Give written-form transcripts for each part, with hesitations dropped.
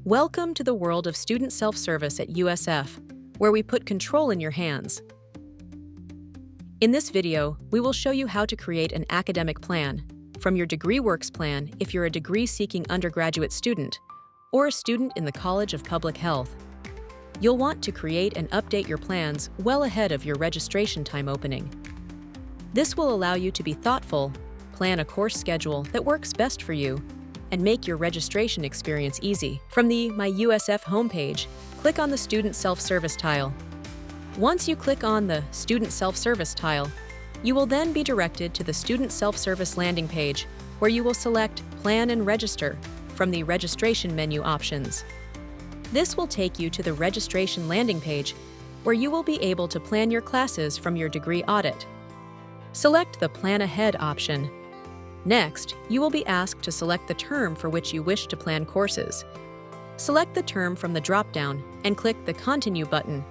Welcome to the world of student self-service at USF, where we put control in your hands. In this video, we will show you how to create an academic plan, from your DegreeWorks plan if you're a degree-seeking undergraduate student, or a student in the College of Public Health. You'll want to create and update your plans well ahead of your registration time opening. This will allow you to be thoughtful, plan a course schedule that works best for you, and make your registration experience easy. From the My USF homepage, click on the Student Self-Service tile. Once you click on the Student Self-Service tile, you will then be directed to the Student Self-Service landing page, where you will select Plan and Register from the Registration menu options. This will take you to the Registration landing page, where you will be able to plan your classes from your degree audit. Select the Plan Ahead option. Next, you will be asked to select the term for which you wish to plan courses. Select the term from the drop-down and click the Continue button.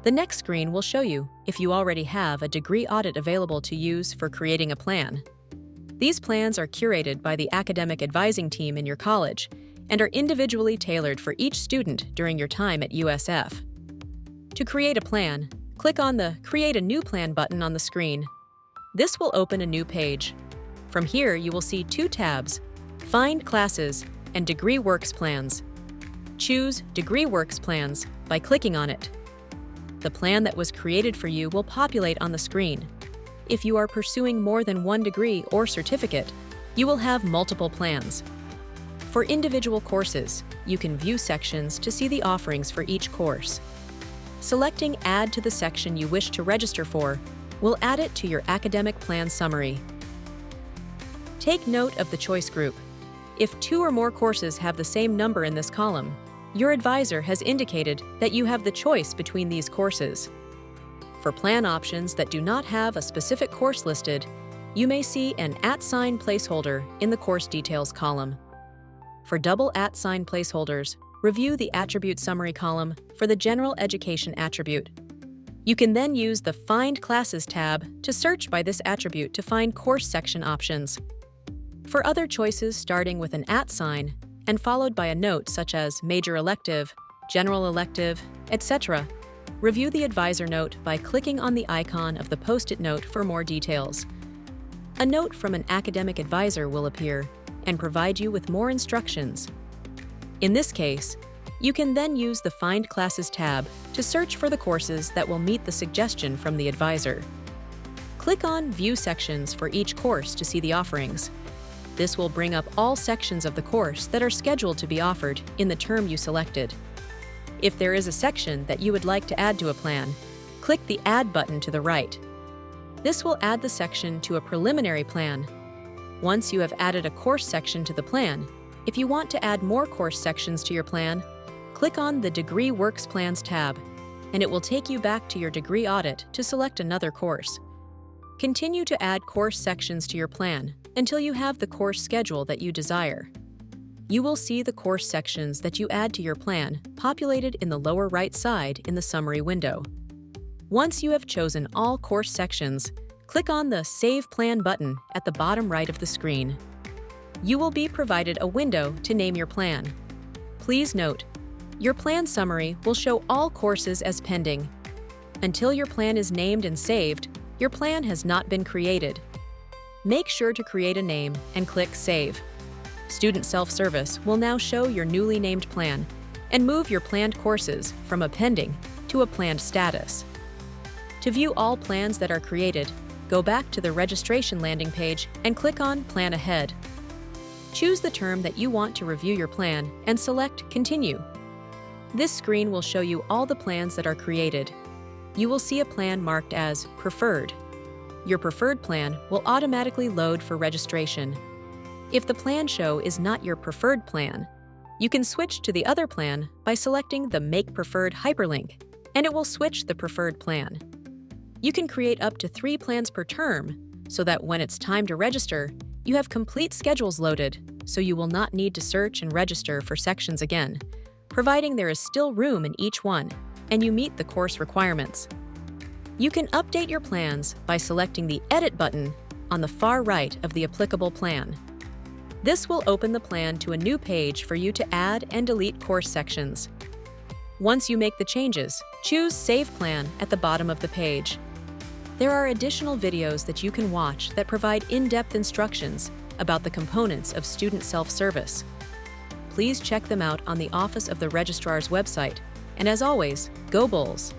The next screen will show you if you already have a degree audit available to use for creating a plan. These plans are curated by the academic advising team in your college and are individually tailored for each student during your time at USF. To create a plan, click on the Create a New Plan button on the screen. This will open a new page. From here, you will see two tabs, Find Classes and DegreeWorks Plans. Choose DegreeWorks Plans by clicking on it. The plan that was created for you will populate on the screen. If you are pursuing more than one degree or certificate, you will have multiple plans. For individual courses, you can view sections to see the offerings for each course. Selecting Add to the section you wish to register for will add it to your academic plan summary. Take note of the choice group. If two or more courses have the same number in this column, your advisor has indicated that you have the choice between these courses. For plan options that do not have a specific course listed, you may see an @ placeholder in the course details column. For double @ placeholders, review the attribute summary column for the general education attribute. You can then use the Find Classes tab to search by this attribute to find course section options. For other choices starting with an @ and followed by a note such as Major Elective, General Elective, etc., review the advisor note by clicking on the icon of the Post-it note for more details. A note from an academic advisor will appear and provide you with more instructions. In this case, you can then use the Find Classes tab to search for the courses that will meet the suggestion from the advisor. Click on View Sections for each course to see the offerings. This will bring up all sections of the course that are scheduled to be offered in the term you selected. If there is a section that you would like to add to a plan, click the Add button to the right. This will add the section to a preliminary plan. Once you have added a course section to the plan, if you want to add more course sections to your plan, click on the DegreeWorks Plans tab, and it will take you back to your degree audit to select another course. Continue to add course sections to your plan until you have the course schedule that you desire. You will see the course sections that you add to your plan populated in the lower right side in the summary window. Once you have chosen all course sections, click on the Save Plan button at the bottom right of the screen. You will be provided a window to name your plan. Please note, your plan summary will show all courses as pending. Until your plan is named and saved, your plan has not been created. Make sure to create a name and click Save. Student Self-Service will now show your newly named plan and move your planned courses from a pending to a planned status. To view all plans that are created, go back to the registration landing page and click on Plan Ahead. Choose the term that you want to review your plan and select Continue. This screen will show you all the plans that are created. You will see a plan marked as Preferred. Your preferred plan will automatically load for registration. If the plan show is not your preferred plan, you can switch to the other plan by selecting the Make Preferred hyperlink, and it will switch the preferred plan. You can create up to 3 plans per term, so that when it's time to register, you have complete schedules loaded, so you will not need to search and register for sections again, providing there is still room in each one, and you meet the course requirements. You can update your plans by selecting the Edit button on the far right of the applicable plan. This will open the plan to a new page for you to add and delete course sections. Once you make the changes, choose Save Plan at the bottom of the page. There are additional videos that you can watch that provide in-depth instructions about the components of student self-service. Please check them out on the Office of the Registrar's website. And as always, go Bulls!